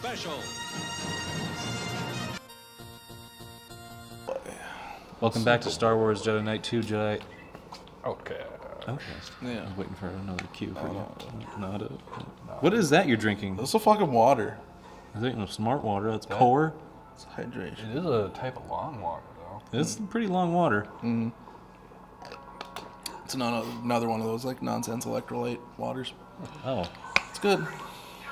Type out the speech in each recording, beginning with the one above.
Special. Welcome back to Star Wars Jedi Knight 2 Jedi Outcast. Outcast. Yeah. I was waiting for another cue for you. What is that you're drinking? That's a fucking water. I think no smart water. That's core. It's hydration. It is a type of long water, though. It's pretty long water. It's another one of those like nonsense electrolyte waters. Oh, It's good.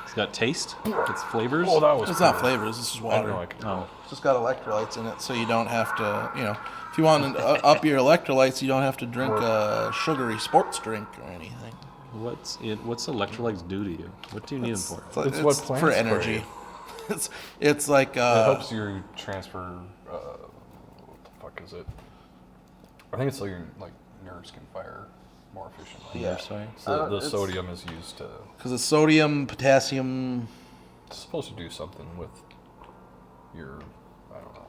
it's got taste. It's flavors. Oh, that was It's cool. not flavors. This is I water. know, like, Oh, It's just got electrolytes in it, so you don't have to. If you want to up your electrolytes, you don't have to drink a sugary sports drink or anything. what's electrolytes do to you? What do you need them for? It's, It's what for plants energy. It's like it helps you transfer. What the fuck is it? I think it's so your nerves can fire more efficiently. Yeah. Sorry. So the It's- sodium is used to. because it's sodium, potassium. It's supposed to do something with your. I don't know.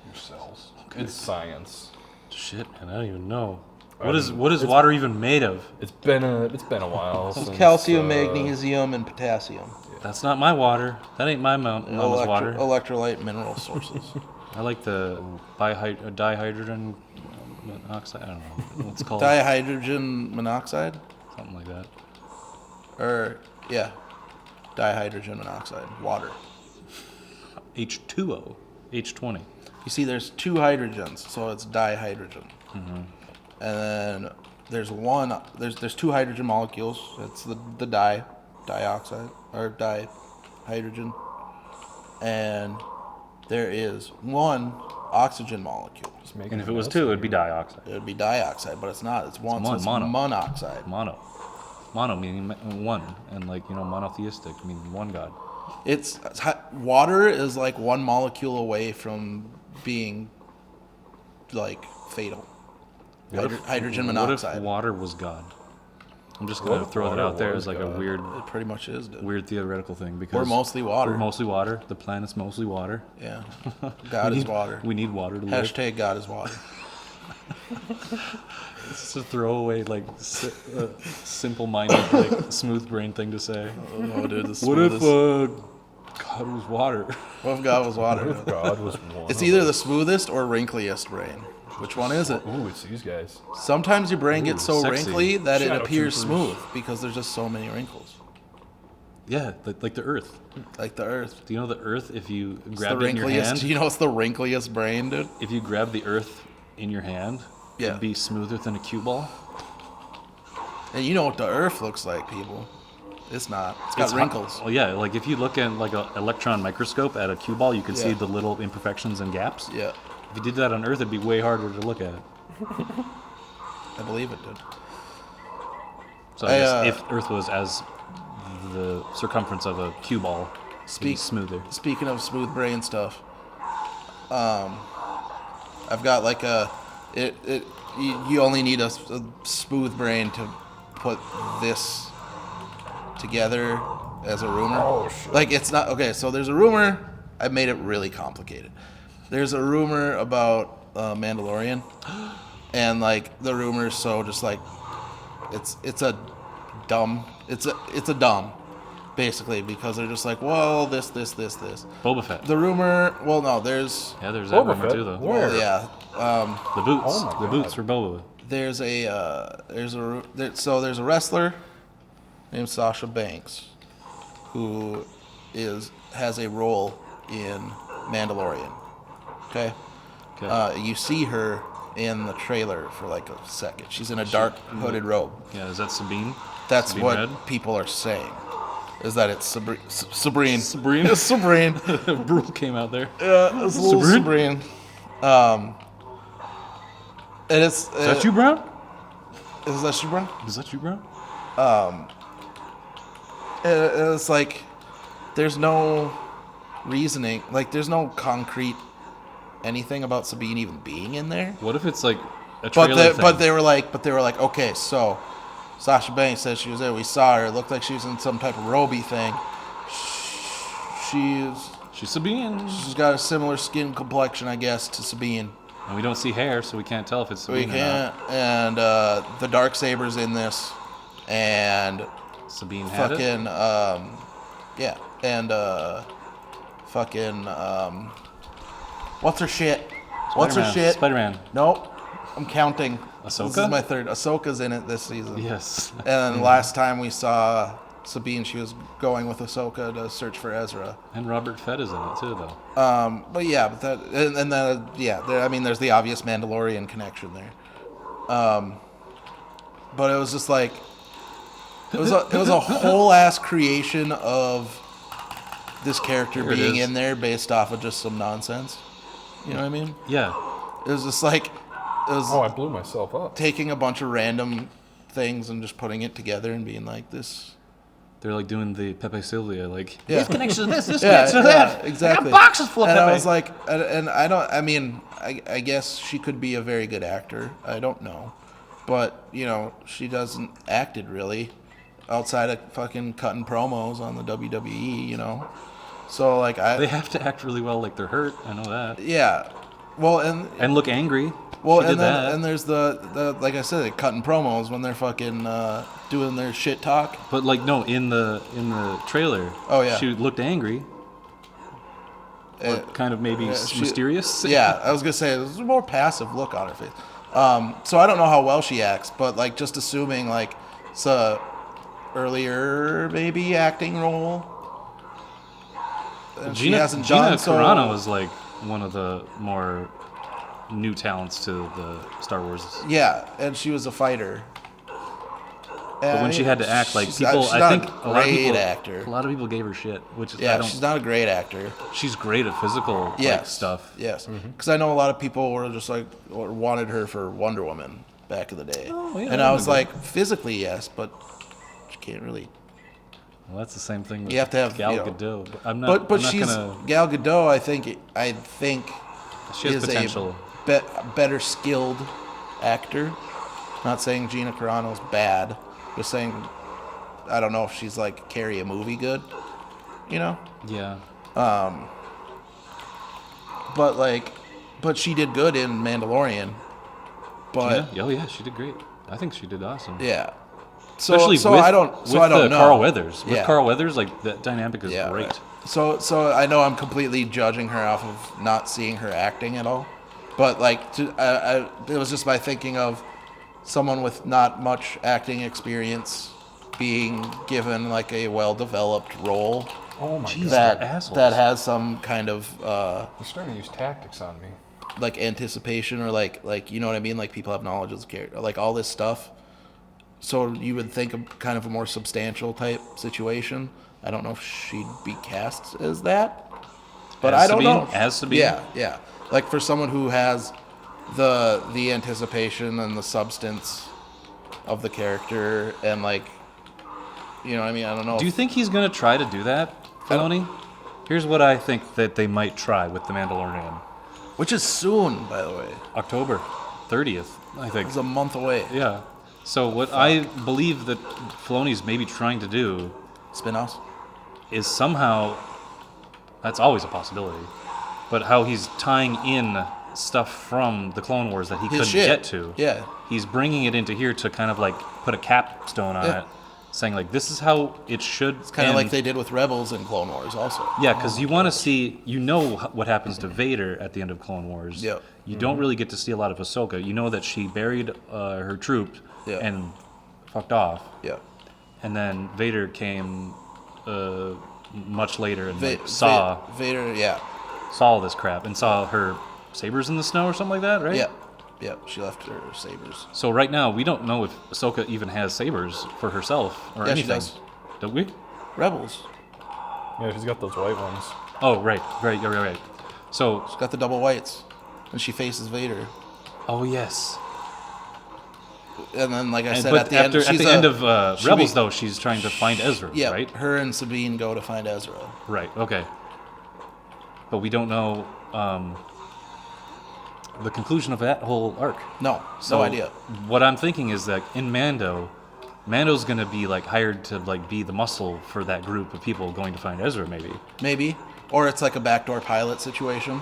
Your cells. It's science. Shit, and I don't even know. I What is mean, water even made of? It's been a while. It's since, calcium, magnesium, and potassium. That's not my water. That ain't my mama's water. Electrolyte mineral sources. I like the dihydrogen monoxide. I don't know what's it called. Dihydrogen monoxide? Something like that. Dihydrogen monoxide. Water. H2O. H20. You see, there's two hydrogens, so it's dihydrogen. And then there's two hydrogen molecules. It's the dioxide or dihydrogen, and there is one oxygen molecule. Just making And if a it was mess two, of it'd be you. dioxide. It would be dioxide, but it's not. It's one. So it's mono. monoxide. Mono meaning one, and monotheistic meaning one god. Water is like one molecule away from being like fatal. Hydrogen monoxide. What if water was God? I'm just gonna What if throw that water out there was as like a God? weird It pretty much is, dude. theoretical thing because We're mostly water. We're mostly water. The planet's mostly water. Yeah. God is water. We need water to live. Hashtag God is water. It's a throwaway simple-minded smooth brain thing to say. Oh, dude, the What if smoothest. God was water? What if God was water? God was one. It's either the smoothest or wrinkliest brain. Which one is it? Ooh, it's these guys. Sometimes your brain gets so sexy. wrinkly that it Shadow appears troopers. smooth because there's just so many wrinkles. Yeah, like the Earth. Like the Earth. Do you know the Earth? If you It's grab the it in your wrinkliest. hand, You know it's the wrinkliest brain, dude? if you grab the Earth in your hand, Yeah. it'd be smoother than a cue ball. And you know what the Earth looks like, people. It's not. It's got It's wrinkles. Well, yeah, like if you look at like an electron microscope at a cue ball, you can see Yeah. the little imperfections and gaps. Yeah. If you did that on Earth, it'd be way harder to look at. I believe it, dude. So I guess if Earth was as the circumference of a cue ball, it'd be smoother. Speaking of smooth brain stuff, I've got like you only need a smooth brain to put this together as a rumor. Oh, shit. Like it's not okay. So there's a rumor. I made it really complicated. There's a rumor about Mandalorian, and like the rumor is so just like it's a dumb basically because they're just like, well, this. Boba Fett. The rumor, well, no, there's Yeah, there's that Boba rumor Fett? too, though. Where? well, yeah. The boots. Oh my the God. boots for Boba. There's a wrestler named Sasha Banks who has a role in Mandalorian. Okay. Okay. You see her in the trailer for like a second. She's in a dark hooded robe. Yeah, is that Sabine? That's Sabine what Red? people are saying. Is that it's Sabrine? Sabrine? It's Sabrine. Brule came out there. Yeah, it's a little Sabrine? Sabrine. And it's Is that you, Brown? Is that you, bro? Is that you, Brown? And it's like there's no reasoning, like there's no concrete anything about Sabine even being in there. What if it's like a trailer thing? But they were like, okay, so Sasha Banks says she was there. We saw her. It looked like she was in some type of roby thing. She's Sabine. She's got a similar skin complexion, I guess, to Sabine. And we don't see hair, so we can't tell if it's We Sabine or can't. not. And the Darksaber's in this, and Sabine had it? fucking yeah. and fucking what's her shit? What's her shit? Spider-Man. Nope. I'm counting. Ahsoka? This is my third. Ahsoka's in it this season. Yes. And then last time we saw Sabine, she was going with Ahsoka to search for Ezra. And Robert Fett is in it too, though. But yeah, but that and then I mean, there's the obvious Mandalorian connection there. But it was just like it was a whole ass creation of this character Here it being is. in there based off of just some nonsense. You know what I mean? Yeah. It was just like it was Oh, I blew myself up. taking a bunch of random things and just putting it together and being like this. They're like doing the Pepe Sylvia, like Yeah. this connection to this Yeah, connection to that. exactly. I got boxes full of And Pepe. I was like, and I don't. I mean, I guess she could be a very good actor. I don't know, but you know, she doesn't act it really, outside of fucking cutting promos on the WWE. You know, so like they have to act really well, like they're hurt. I know that. yeah. Well, And look angry. well, She did and then that. and there's the like I said, cutting promos when they're fucking doing their shit talk. But like no, in the trailer. Oh, yeah. She looked angry. Or kind of maybe mysterious. Yeah, I was gonna say there's a more passive look on her face. So I don't know how well she acts, but like just assuming like it's a earlier maybe acting role. And she Gina hasn't done so. Carano was like one of the more new talents to the Star Wars. Yeah, and she was a fighter. But when she had to act, like she's people, she's I not think a a lot of great people, actor. a lot of people gave her shit, which is I Yeah, don't. she's not a great actor. She's great at physical like, Yes, stuff. Yes, because I know a lot of people were just like wanted her for Wonder Woman back in the day, Oh, yeah, and I I was remember. like, physically yes, but she can't really. Well, that's the same thing with You have to have, Gal you know, Gadot. But I'm not. But I'm not she's gonna. Gal Gadot. I think She has is potential. a better skilled actor. Not saying Gina Carano's bad. Just saying I don't know if she's like carry a movie good. You know. Yeah. But she did good in Mandalorian. But Oh yeah, she did great. I think she did awesome. yeah. So Especially so with, I don't with I don't know. Carl Weathers. With Yeah. Carl Weathers, like that dynamic is Yeah. great. So I know I'm completely judging her off of not seeing her acting at all, but like it was just by thinking of someone with not much acting experience being given like a well-developed role Oh my Jesus. god. They're assholes. that has some kind of You're starting to use tactics on me. like anticipation or like you know what I mean, like people have knowledge of the character, like all this stuff. So you would think of kind of a more substantial type situation. I don't know if she'd be cast as that, but As I don't Sabine? know. As Sabine? Yeah. Like for someone who has the anticipation and the substance of the character, and like, you know what I mean? I don't know. Do you think he's gonna try to do that, Filoni? Here's what I think that they might try with the Mandalorian. Which is soon, by the way. October 30th, I think. It's a month away. Yeah. So what I believe that Filoni's maybe trying to do Spin-offs. is somehow, that's always a possibility, but how he's tying in stuff from the Clone Wars that he His couldn't shit. get to. Yeah. He's bringing it into here to kind of like put a capstone on Yeah. it, saying like this is how it should. It's kind of like they did with Rebels and Clone Wars also. Yeah, because you want to see, you know what happens to Vader at the end of Clone Wars. Yep. You don't really get to see a lot of Ahsoka. You know that she buried her troops Yeah. and fucked off, Yeah. and then Vader came much later and Va- like, saw Vader, yeah. all this crap and saw her sabers in the snow or something like that, right? Yeah. Yeah. She left her sabers. So right now we don't know if Ahsoka even has sabers for herself or Yeah, she anything. does. Don't we? Rebels. Yeah, she's got those white ones. Oh, right. So, She's got the double whites. And she faces Vader. oh yes. And then, like I And, said, but at the after, end, at she's the end of she'll Rebels, be- though, she's trying to find Ezra, yeah, right? her and Sabine go to find Ezra. Right. Okay. But we don't know the conclusion of that whole arc. No, So no idea. What I'm thinking is that in Mando's gonna be like hired to like be the muscle for that group of people going to find Ezra, maybe. Maybe. Or it's like a backdoor pilot situation.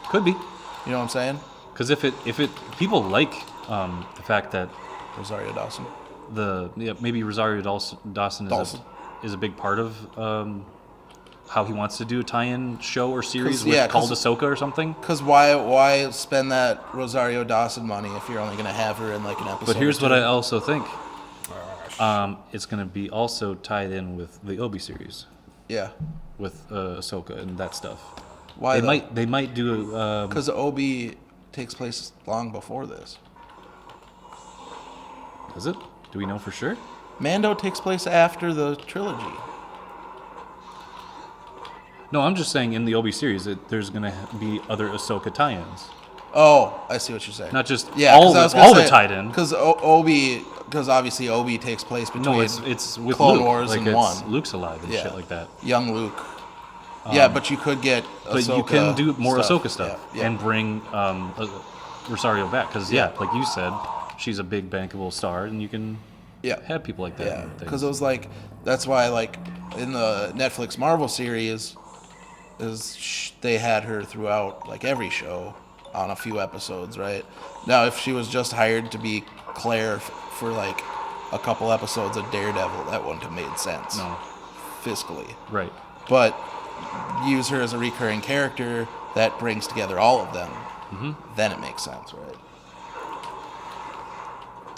Could be. You know what I'm saying? Because if people like the fact that Rosario Dawson. maybe Rosario Dawson Dawson. is a big part of how he wants to do a tie-in show or series 'Cause, yeah, called 'cause- Ahsoka or something. Because why spend that Rosario Dawson money if you're only going to have her in like an episode? But here's or what two? I also think. It's going to be also tied in with the Obi series Yeah. with Ahsoka and that stuff. Why They might do Because Obi takes place long before this. Does it? Do we know for sure? Mando takes place after the trilogy. No, I'm just saying in the Obi series there's going to be other Ahsoka tie-ins. Oh, I see what you're saying. Not just Yeah, all the tied in. Because obviously Obi takes place between No, it's with Clone Luke. Wars like and it's 1. Luke's alive and Yeah. shit like that. young Luke. Yeah, but you could get But Ahsoka you can do more Ahsoka stuff Yeah. and bring Rosario back because like you said, she's a big bankable star, and you can Yeah. have people like that. Yeah, and because things. it was like that's why like in the Netflix Marvel series, they had her throughout like every show on a few episodes, right? Now, if she was just hired to be Claire for like a couple episodes of Daredevil, that wouldn't have made sense No. fiscally. Right. But use her as a recurring character that brings together all of them, then it makes sense, right?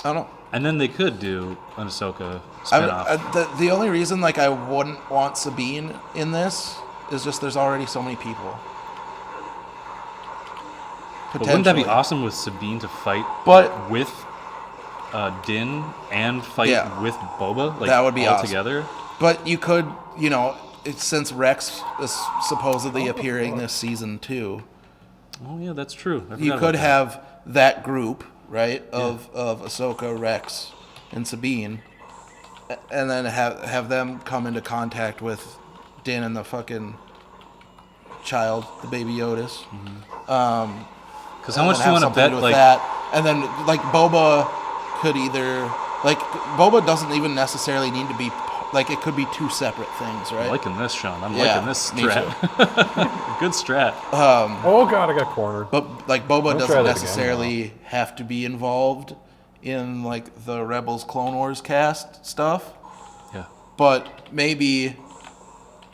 I don't know. And then they could do an Ahsoka spinoff. The only reason like I wouldn't want Sabine in this is just there's already so many people. But wouldn't that be Potentially. awesome with Sabine to fight But- with Din and fight Yeah. with Boba? Like, That would be all awesome. together? But you could, since Rex is supposedly appearing this season too, Oh, yeah, that's true. I you forgot could about that. have that group, right, of Ahsoka, Rex, and Sabine, and then have them come into contact with Din and the fucking child, the baby Yodas. Because how much do you want to bet? Like, that? And then like Boba could either Boba doesn't even necessarily need to be like it could be two separate things, right? I'm liking this, Sean. I'm Yeah, liking this me strat. Good strat. Oh god, I got cornered. But like Boba Don't try doesn't that again, necessarily have to be involved in like the Rebels Clone Wars cast stuff. Yeah. But maybe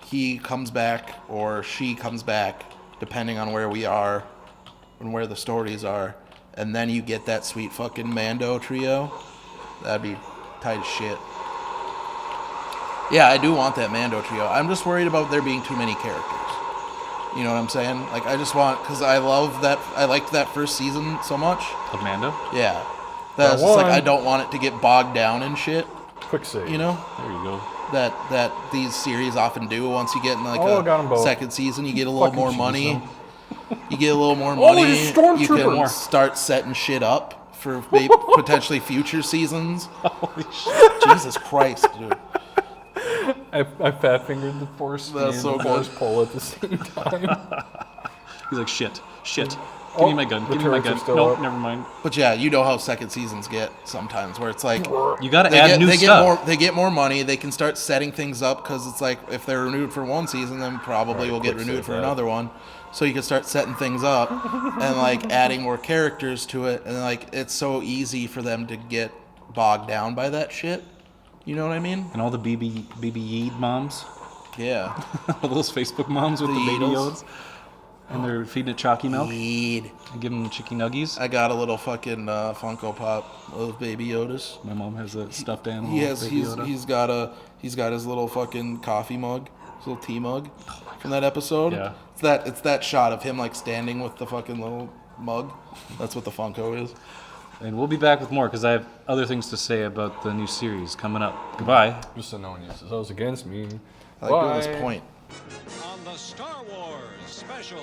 he comes back or she comes back, depending on where we are and where the stories are, and then you get that sweet fucking Mando trio. That'd be tight as shit. Yeah, I do want that Mando trio. I'm just worried about there being too many characters. You know what I'm saying? Like, I just want, because I love that, I liked that first season so much. Of Mando? Yeah. That's just like, one. I don't want it to get bogged down in shit, Quick save. you know? There you go. That these series often do. Once you get in like Oh, got 'em a both. second season, you get a little Fucking more cheese, money. though. You get a little more Oh, money. he's a stormtrooper. You can More. start setting shit up for maybe potentially future seasons. Holy shit. Jesus Christ, dude. I fat fingered the force That's and so the force good. pull at the same time. He's like, shit. Give Oh, me my gun. the Give me my turrets are gun. still Nope, up. never mind. But yeah, you know how second seasons get sometimes, where it's like You got to add new stuff. They get more money. They can start setting things up because it's like if they're renewed for one season, then probably Right, will get quick renewed save for that. another one. So you can start setting things up and like adding more characters to it, and like it's so easy for them to get bogged down by that shit. You know what I mean? And all the BB Yeed moms. Yeah. All those Facebook moms with The the baby Yeedles. Yodas. And they're feeding it chalky milk. Need. And giving them chicken nuggies. I got a little fucking Funko Pop of Baby Yodas. My mom has a stuffed animal. He has. Baby Yoda. He's got his little fucking coffee mug, his little tea mug from that episode. Yeah. It's that shot of him like standing with the fucking little mug. That's what the Funko is. And we'll be back with more because I have other things to say about the new series coming up. Goodbye. Just so no one uses those against me. I like doing Bye. this point. On the Star Wars special.